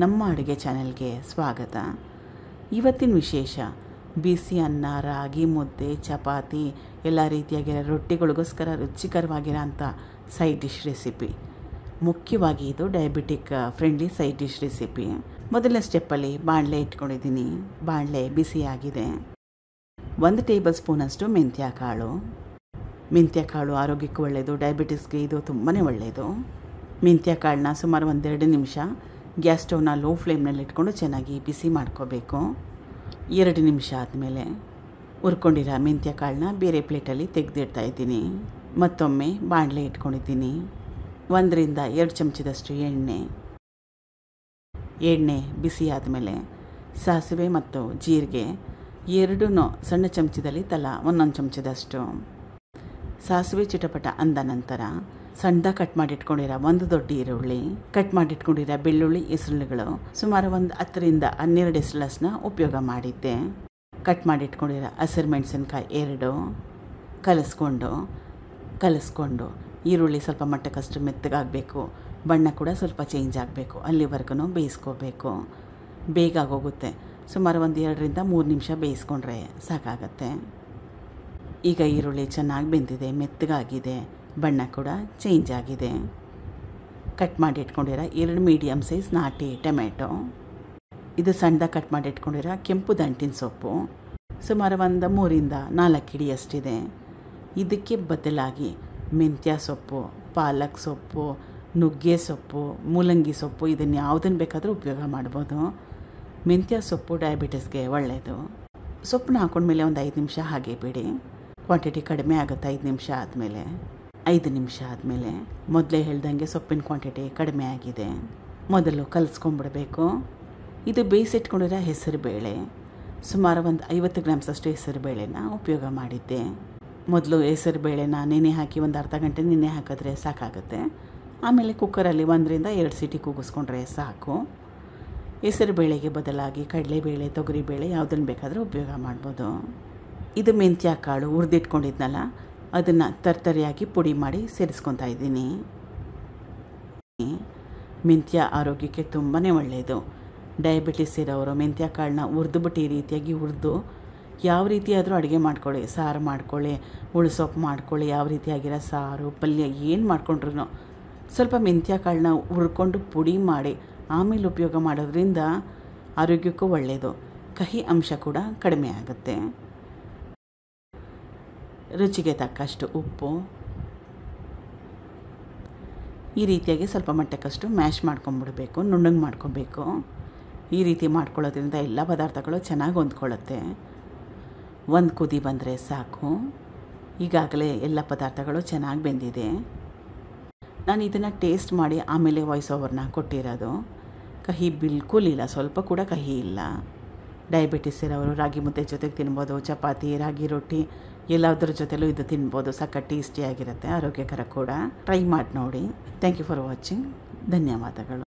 ನಮ್ಮ ಅಡುಗೆ ಚಾನೆಲ್ಗೆ ಸ್ವಾಗತ. ಇವತ್ತಿನ ವಿಶೇಷ ಬಿಸಿ ಅನ್ನ, ರಾಗಿ ಮುದ್ದೆ, ಚಪಾತಿ, ಎಲ್ಲ ರೀತಿಯಾಗಿರೋ ರೊಟ್ಟಿಗಳಿಗೋಸ್ಕರ ರುಚಿಕರವಾಗಿರೋ ಅಂಥ ಸೈಡ್ ಡಿಶ್ ರೆಸಿಪಿ. ಮುಖ್ಯವಾಗಿ ಇದು diabetic friendly side dish recipe. ಮೊದಲನೇ ಸ್ಟೆಪ್ಪಲ್ಲಿ ಬಾಣಲೆ ಇಟ್ಕೊಂಡಿದ್ದೀನಿ. ಬಾಣಲೆ ಬಿಸಿಯಾಗಿದೆ. 1 ಟೇಬಲ್ ಸ್ಪೂನಷ್ಟು ಮೆಂತ್ಯ ಕಾಳು. ಮೆಂತ್ಯ ಕಾಳು ಆರೋಗ್ಯಕ್ಕೆ ಒಳ್ಳೆಯದು, ಡಯಾಬಿಟಿಸ್ಗೆ ಇದು ತುಂಬಾ ಒಳ್ಳೆಯದು. ಮೆಂತ್ಯ ಕಾಳನ್ನ ಸುಮಾರು 1-2 ನಿಮಿಷ ಗ್ಯಾಸ್ ಸ್ಟವ್ನ ಲೋ ಫ್ಲೇಮ್ನಲ್ಲಿ ಇಟ್ಕೊಂಡು ಚೆನ್ನಾಗಿ ಬಿಸಿ ಮಾಡ್ಕೋಬೇಕು. 2 ನಿಮಿಷ ಆದಮೇಲೆ ಹುರ್ಕೊಂಡಿರೋ ಮೆಂತ್ಯ ಕಾಳನ್ನ ಬೇರೆ ಪ್ಲೇಟಲ್ಲಿ ತೆಗೆದಿಡ್ತಾ ಇದ್ದೀನಿ. ಮತ್ತೊಮ್ಮೆ ಬಾಣಲೆ ಇಟ್ಕೊಂಡಿದ್ದೀನಿ. 1-2 ಚಮಚದಷ್ಟು ಎಣ್ಣೆ ಬಿಸಿ ಆದಮೇಲೆ ಸಾಸಿವೆ ಮತ್ತು ಜೀರಿಗೆ ಎರಡೂ ಸಣ್ಣ ಚಮಚದಲ್ಲಿ ತಲಾ 1 ಚಮಚದಷ್ಟು. ಸಾಸಿವೆ ಚಿಟಪಟ ಅಂದ ನಂತರ ಸಣ್ಣದಾಗಿ ಕಟ್ ಮಾಡಿಟ್ಕೊಂಡಿರೋ 1 ದೊಡ್ಡ ಈರುಳ್ಳಿ, ಕಟ್ ಮಾಡಿಟ್ಕೊಂಡಿರೋ ಬೆಳ್ಳುಳ್ಳಿ ಹೆಸರುಗಳು ಸುಮಾರು 10-12 ಹೆಸರನ್ನ ಉಪಯೋಗ ಮಾಡಿದ್ದೆ. ಕಟ್ ಮಾಡಿಟ್ಕೊಂಡಿರೋ ಹಸಿರು ಮೆಣಸಿನ್ಕಾಯಿ 2 ಕಲಿಸ್ಕೊಂಡು ಈರುಳ್ಳಿ ಸ್ವಲ್ಪ ಮಟ್ಟಕ್ಕಷ್ಟು ಮೆತ್ತಗಾಗಬೇಕು, ಬಣ್ಣ ಕೂಡ ಸ್ವಲ್ಪ ಚೇಂಜ್ ಆಗಬೇಕು, ಅಲ್ಲಿವರೆಗೂ ಬೇಯಿಸ್ಕೋಬೇಕು. ಬೇಗ ಆಗೋಗುತ್ತೆ. ಸುಮಾರು 2-3 ನಿಮಿಷ ಬೇಯಿಸ್ಕೊಂಡ್ರೆ ಸಾಕಾಗತ್ತೆ. ಈಗ ಈರುಳ್ಳಿ ಚೆನ್ನಾಗಿ ಬೆಂದಿದೆ, ಮೆತ್ತಗಾಗಿದೆ, ಬಣ್ಣ ಕೂಡ ಚೇಂಜ್ ಆಗಿದೆ. ಕಟ್ ಮಾಡಿ ಇಟ್ಕೊಂಡಿರೋ 2 ಮೀಡಿಯಮ್ ಸೈಜ್ ನಾಟಿ ಟೊಮೆಟೊ, ಇದು ಸಣ್ಣದಾಗಿ ಕಟ್ ಮಾಡಿ ಇಟ್ಕೊಂಡಿರೋ ಕೆಂಪು ದಂಟಿನ ಸೊಪ್ಪು ಸುಮಾರು 3-4 ಹಿಡಿಯಷ್ಟಿದೆ. ಇದಕ್ಕೆ ಬದಲಾಗಿ ಮೆಂತ್ಯ ಸೊಪ್ಪು, ಪಾಲಕ್ ಸೊಪ್ಪು, ನುಗ್ಗೆ ಸೊಪ್ಪು, ಮೂಲಂಗಿ ಸೊಪ್ಪು, ಇದನ್ನು ಯಾವುದನ್ನು ಬೇಕಾದರೂ ಉಪಯೋಗ ಮಾಡ್ಬೋದು. ಮೆಂತ್ಯ ಸೊಪ್ಪು ಡಯಾಬಿಟಿಸ್ಗೆ ಒಳ್ಳೆಯದು. ಸೊಪ್ಪನ್ನ ಹಾಕೊಂಡ್ಮೇಲೆ 5 ನಿಮಿಷ ಹಾಗೆ ಬಿಡಿ. ಕ್ವಾಂಟಿಟಿ ಕಡಿಮೆ ಆಗುತ್ತೆ 5 ನಿಮಿಷ ಆದಮೇಲೆ. 5 ನಿಮಿಷ ಆದಮೇಲೆ ಮೊದಲೇ ಹೇಳ್ದಂಗೆ ಸೊಪ್ಪಿನ ಕ್ವಾಂಟಿಟಿ ಕಡಿಮೆ ಆಗಿದೆ. ಮೊದಲು ಕಲಿಸ್ಕೊಂಡ್ಬಿಡಬೇಕು. ಇದು ಬೇಯಿಸಿಟ್ಕೊಂಡಿರೋ ಹೆಸರು ಬೇಳೆ, ಸುಮಾರು 50 ಗ್ರಾಮ್ಸಷ್ಟು ಹೆಸರು ಬೇಳೆನ ಉಪಯೋಗ ಮಾಡಿದ್ದೆ. ಮೊದಲು ಹೆಸರು ಬೇಳೆನ ನೆನೆ ಹಾಕಿ ಅರ್ಧ ಗಂಟೆ ನೆನೆ ಹಾಕಿದ್ರೆ ಸಾಕಾಗುತ್ತೆ. ಆಮೇಲೆ ಕುಕ್ಕರಲ್ಲಿ 1-2 ಸೀಟಿ ಕೂಗಿಸ್ಕೊಂಡ್ರೆ ಸಾಕು. ಹೆಸರು ಬೇಳೆಗೆ ಬದಲಾಗಿ ಕಡಲೆಬೇಳೆ, ತೊಗರಿಬೇಳೆ ಯಾವುದನ್ನು ಬೇಕಾದರೂ ಉಪಯೋಗ ಮಾಡ್ಬೋದು. ಇದು ಮೆಂತ್ಯ ಕಾಳು ಹುರಿದಿಟ್ಕೊಂಡಿದ್ನಲ್ಲ, ಅದನ್ನು ತರ್ತರಿಯಾಗಿ ಪುಡಿ ಮಾಡಿ ಸೇರಿಸ್ಕೊತಾ ಇದ್ದೀನಿ. ಮೆಂತ್ಯ ಆರೋಗ್ಯಕ್ಕೆ ತುಂಬಾ ಒಳ್ಳೆಯದು. ಡಯಾಬಿಟಿಸ್ ಇರೋರು ಮೆಂತ್ಯ ಕಾಳನ್ನ ಹುರಿದುಬಿಟ್ಟು ಈ ರೀತಿಯಾಗಿ ಹುರಿದು ಯಾವ ರೀತಿಯಾದರೂ ಅಡುಗೆ ಮಾಡ್ಕೊಳ್ಳಿ, ಸಾರು ಮಾಡ್ಕೊಳ್ಳಿ, ಉಳ್ಸೊಪ್ಪು ಮಾಡ್ಕೊಳ್ಳಿ, ಯಾವ ರೀತಿಯಾಗಿರೋ ಸಾರು ಪಲ್ಯ ಏನು ಮಾಡ್ಕೊಂಡ್ರು ಸ್ವಲ್ಪ ಮೆಂತ್ಯ ಕಾಳನ್ನ ಹುರ್ಕೊಂಡು ಪುಡಿ ಮಾಡಿ ಆಮೇಲೆ ಉಪಯೋಗ ಮಾಡೋದ್ರಿಂದ ಆರೋಗ್ಯಕ್ಕೂ ಒಳ್ಳೆಯದು. ಕಹಿ ಅಂಶ ಕೂಡ ಕಡಿಮೆ ಆಗುತ್ತೆ. ರುಚಿಗೆ ತಕ್ಕಷ್ಟು ಉಪ್ಪು, ಈ ರೀತಿಯಾಗಿ ಸ್ವಲ್ಪ ಮಟ್ಟಕ್ಕಷ್ಟು ಮ್ಯಾಶ್ ಮಾಡ್ಕೊಂಬಿಡಬೇಕು, ನುಣ್ಣಗೆ ಮಾಡ್ಕೊಬೇಕು. ಈ ರೀತಿ ಮಾಡ್ಕೊಳ್ಳೋದ್ರಿಂದ ಎಲ್ಲ ಪದಾರ್ಥಗಳು ಚೆನ್ನಾಗಿ ಹೊಂದ್ಕೊಳ್ಳುತ್ತೆ. 1 ಕುದಿ ಬಂದರೆ ಸಾಕು. ಈಗಾಗಲೇ ಎಲ್ಲ ಪದಾರ್ಥಗಳು ಚೆನ್ನಾಗಿ ಬೆಂದಿದೆ. ನಾನು ಇದನ್ನು ಟೇಸ್ಟ್ ಮಾಡಿ ಆಮೇಲೆ ವಾಯ್ಸ್ ಓವರ್ನ ಕೊಟ್ಟಿರೋದು. ಕಹಿ ಬಿಲ್ಕುಲ್ ಇಲ್ಲ, ಸ್ವಲ್ಪ ಕೂಡ ಕಹಿ ಇಲ್ಲ. ಡಯಾಬಿಟಿಸ್ ಇರೋರು ರಾಗಿ ಮುದ್ದೆ ಜೊತೆಗೆ ತಿನ್ಬೋದು, ಚಪಾತಿ, ರಾಗಿ ರೊಟ್ಟಿ ಎಲ್ಲದರ ಜೊತೆಲೂ ಇದು ತಿನ್ಬೋದು. ಸಖತ್ ಟೇಸ್ಟಿಯಾಗಿರುತ್ತೆ, ಆರೋಗ್ಯಕರ ಕೂಡ. ಟ್ರೈ ಮಾಡಿ ನೋಡಿ. Thank you for watching. ಧನ್ಯವಾದಗಳು.